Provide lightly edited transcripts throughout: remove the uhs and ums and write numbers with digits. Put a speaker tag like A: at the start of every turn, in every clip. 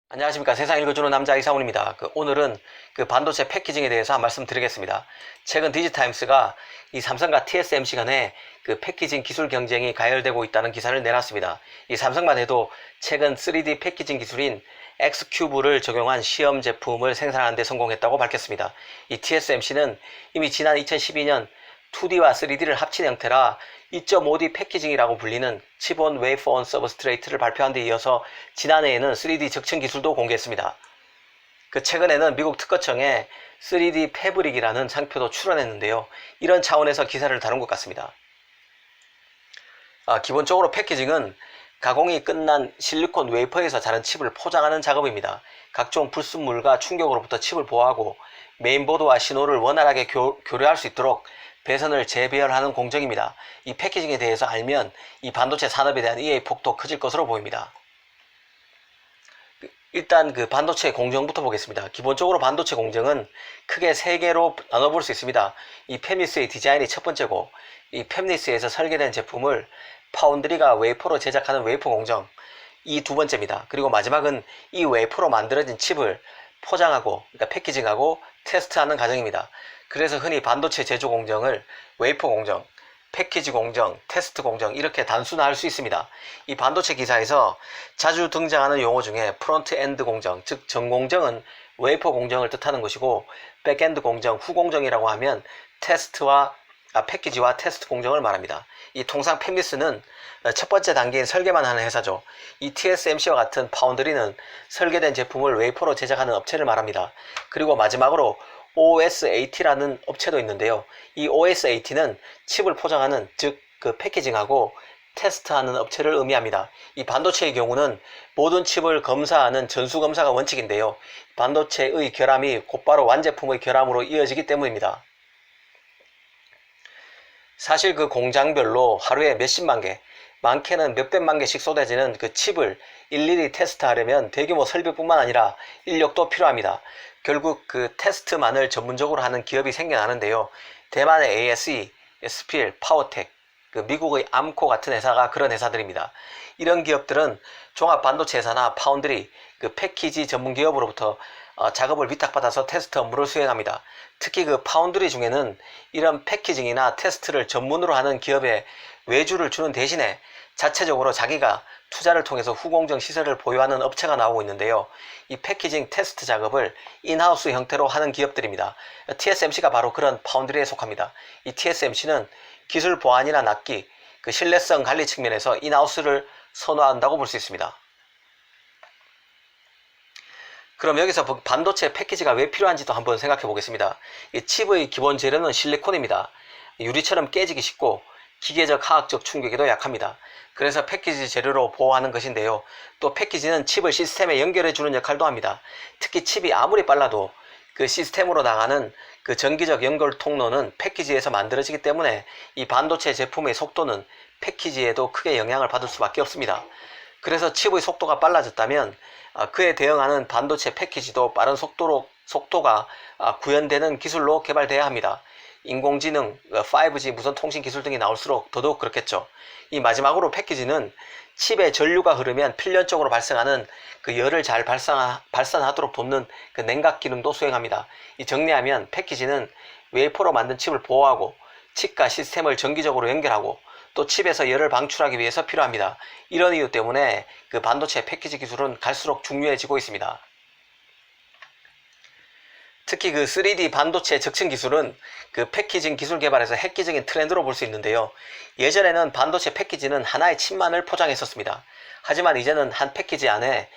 A: 안녕하십니까. 세상 읽어주는 남자 이상훈입니다. 오늘은 반도체 패키징에 대해서 말씀드리겠습니다. 최근 디지타임스가 이 삼성과 TSMC 간에 패키징 기술 경쟁이 가열되고 있다는 기사를 내놨습니다. 이 삼성만 해도 최근 3D 패키징 기술인 X큐브를 적용한 시험 제품을 생산하는 데 성공했다고 밝혔습니다. 이 TSMC는 이미 지난 2012년 2D와 3D를 합친 형태라 2.5D 패키징이라고 불리는 칩온 웨이퍼 온 서브스트레이트를 발표한 데 이어서 지난해에는 3D 적층 기술도 공개했습니다. 최근에는 미국 특허청에 3D 패브릭이라는 상표도 출원했는데요. 이런 차원에서 기사를 다룬 것 같습니다. 기본적으로 패키징은 가공이 끝난 실리콘 웨이퍼에서 자른 칩을 포장하는 작업입니다. 각종 불순물과 충격으로부터 칩을 보호하고 메인보드와 신호를 원활하게 교류할 수 있도록 배선을 재배열하는 공정입니다. 이 패키징에 대해서 알면 이 반도체 산업에 대한 이해 폭도 커질 것으로 보입니다. 일단 반도체 공정부터 보겠습니다. 기본적으로 반도체 공정은 크게 3개로 나눠볼 수 있습니다. 이 팹리스의 디자인이 첫 번째고, 이 팹리스에서 설계된 제품을 파운드리가 웨이퍼로 제작하는 웨이퍼 공정, 이 두 번째입니다. 그리고 마지막은 이 웨이퍼로 만들어진 칩을 포장하고, 그러니까 패키징하고 테스트하는 과정입니다. 그래서 흔히 반도체 제조 공정을 웨이퍼 공정, 패키지 공정, 테스트 공정 이렇게 단순화할 수 있습니다. 이 반도체 기사에서 자주 등장하는 용어 중에 프론트 엔드 공정, 즉 전공정은 웨이퍼 공정을 뜻하는 것이고, 백엔드 공정, 후공정이라고 하면 패키지와 테스트 공정을 말합니다. 이 통상 팹리스는 첫 번째 단계인 설계만 하는 회사죠. 이 TSMC와 같은 파운드리는 설계된 제품을 웨이퍼로 제작하는 업체를 말합니다. 그리고 마지막으로 OSAT라는 업체도 있는데요. 이 OSAT는 칩을 포장하는, 즉 패키징하고 테스트하는 업체를 의미합니다. 이 반도체의 경우는 모든 칩을 검사하는 전수검사가 원칙인데요. 반도체의 결함이 곧바로 완제품의 결함으로 이어지기 때문입니다. 사실 공장별로 하루에 몇십만 개, 많게는 몇백만 개씩 쏟아지는 칩을 일일이 테스트하려면 대규모 설비뿐만 아니라 인력도 필요합니다. 결국 테스트만을 전문적으로 하는 기업이 생겨나는데요. 대만의 ASE, SPL, 파워텍, 미국의 암코 같은 회사가 그런 회사들입니다. 이런 기업들은 종합 반도체 회사나 파운드리, 패키지 전문 기업으로부터 작업을 위탁받아서 테스트 업무를 수행합니다. 특히 파운드리 중에는 이런 패키징이나 테스트를 전문으로 하는 기업에 외주를 주는 대신에 자체적으로 자기가 투자를 통해서 후공정 시설을 보유하는 업체가 나오고 있는데요. 이 패키징 테스트 작업을 인하우스 형태로 하는 기업들입니다. TSMC가 바로 그런 파운드리에 속합니다. 이 TSMC는 기술 보안이나 납기, 신뢰성 관리 측면에서 인하우스를 선호한다고 볼 수 있습니다. 그럼 여기서 반도체 패키지가 왜 필요한지도 한번 생각해 보겠습니다. 이 칩의 기본 재료는 실리콘입니다. 유리처럼 깨지기 쉽고 기계적 화학적 충격에도 약합니다. 그래서 패키지 재료로 보호하는 것인데요. 또 패키지는 칩을 시스템에 연결해 주는 역할도 합니다. 특히 칩이 아무리 빨라도 시스템으로 나가는 전기적 연결 통로는 패키지에서 만들어지기 때문에 이 반도체 제품의 속도는 패키지에도 크게 영향을 받을 수밖에 없습니다. 그래서 칩의 속도가 빨라졌다면 그에 대응하는 반도체 패키지도 빠른 속도가 구현되는 기술로 개발돼야 합니다. 인공지능, 5G 무선 통신 기술 등이 나올수록 더더욱 그렇겠죠. 이 마지막으로 패키지는 칩에 전류가 흐르면 필연적으로 발생하는 열을 잘 발산하도록 돕는 냉각 기능도 수행합니다. 이 정리하면 패키지는 웨이퍼로 만든 칩을 보호하고 칩과 시스템을 정기적으로 연결하고 또 칩에서 열을 방출하기 위해서 필요합니다. 이런 이유 때문에 반도체 패키지 기술은 갈수록 중요해지고 있습니다. 특히 3D 반도체 적층 기술은 패키징 기술 개발에서 획기적인 트렌드로 볼 수 있는데요. 예전에는 반도체 패키지는 하나의 칩만을 포장했었습니다. 하지만 이제는 한 패키지 안에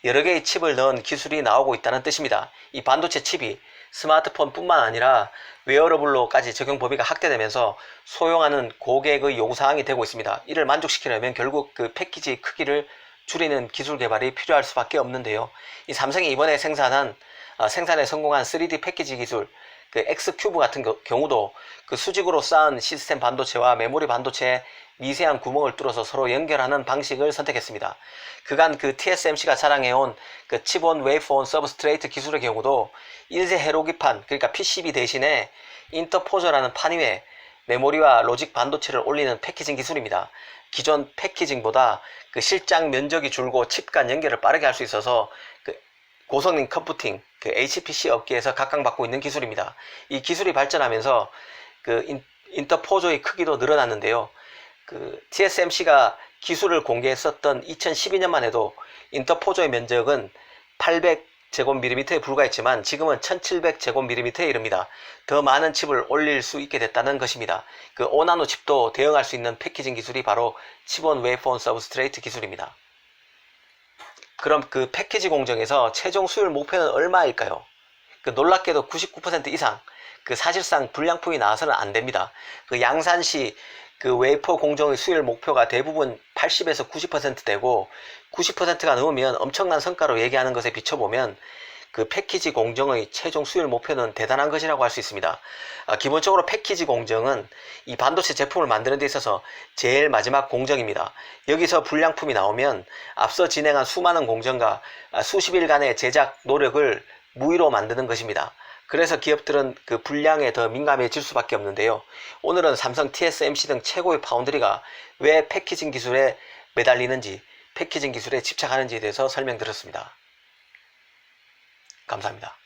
A: 여러 개의 칩을 넣은 기술이 나오고 있다는 뜻입니다. 이 반도체 칩이 스마트폰뿐만 아니라 웨어러블로까지 적용 범위가 확대되면서 소용하는 고객의 요구사항이 되고 있습니다. 이를 만족시키려면 결국 패키지 크기를 줄이는 기술 개발이 필요할 수밖에 없는데요. 이 삼성이 이번에 생산에 성공한 3D 패키지 기술, X큐브 같은 경우도 수직으로 쌓은 시스템 반도체와 메모리 반도체에 미세한 구멍을 뚫어서 서로 연결하는 방식을 선택했습니다. 그간 TSMC가 자랑해온 칩온 웨이퍼 온 서브스트레이트 기술의 경우도 인쇄 해로기판, 그러니까 PCB 대신에 인터포저라는 판 위에 메모리와 로직 반도체를 올리는 패키징 기술입니다. 기존 패키징보다 그 실장 면적이 줄고 칩 간 연결을 빠르게 할 수 있어서 그 고성능 컴퓨팅, 그 HPC 업계에서 각광받고 있는 기술입니다. 이 기술이 발전하면서 그 인터포조의 크기도 늘어났는데요. 그 TSMC가 기술을 공개했었던 2012년만 해도 인터포조의 면적은 800제곱밀리미터에 불과했지만 지금은 1700제곱밀리미터에 이릅니다. 더 많은 칩을 올릴 수 있게 됐다는 것입니다. 그 5나노 칩도 대응할 수 있는 패키징 기술이 바로 칩온 웨이퍼 온 서브스트레이트 기술입니다. 그럼 그 패키지 공정에서 최종 수율 목표는 얼마일까요? 그 놀랍게도 99% 이상, 그 사실상 불량품이 나와서는 안 됩니다. 그 양산시 그 웨이퍼 공정의 수율 목표가 대부분 80에서 90% 되고 90%가 넘으면 엄청난 성과로 얘기하는 것에 비춰보면 그 패키지 공정의 최종 수율 목표는 대단한 것이라고 할 수 있습니다. 기본적으로 패키지 공정은 이 반도체 제품을 만드는 데 있어서 제일 마지막 공정입니다. 여기서 불량품이 나오면 앞서 진행한 수많은 공정과 수십일간의 제작 노력을 무의로 만드는 것입니다. 그래서 기업들은 그 불량에 더 민감해질 수밖에 없는데요. 오늘은 삼성, TSMC 등 최고의 파운드리가 왜 패키징 기술에 매달리는지, 패키징 기술에 집착하는지에 대해서 설명드렸습니다. 감사합니다.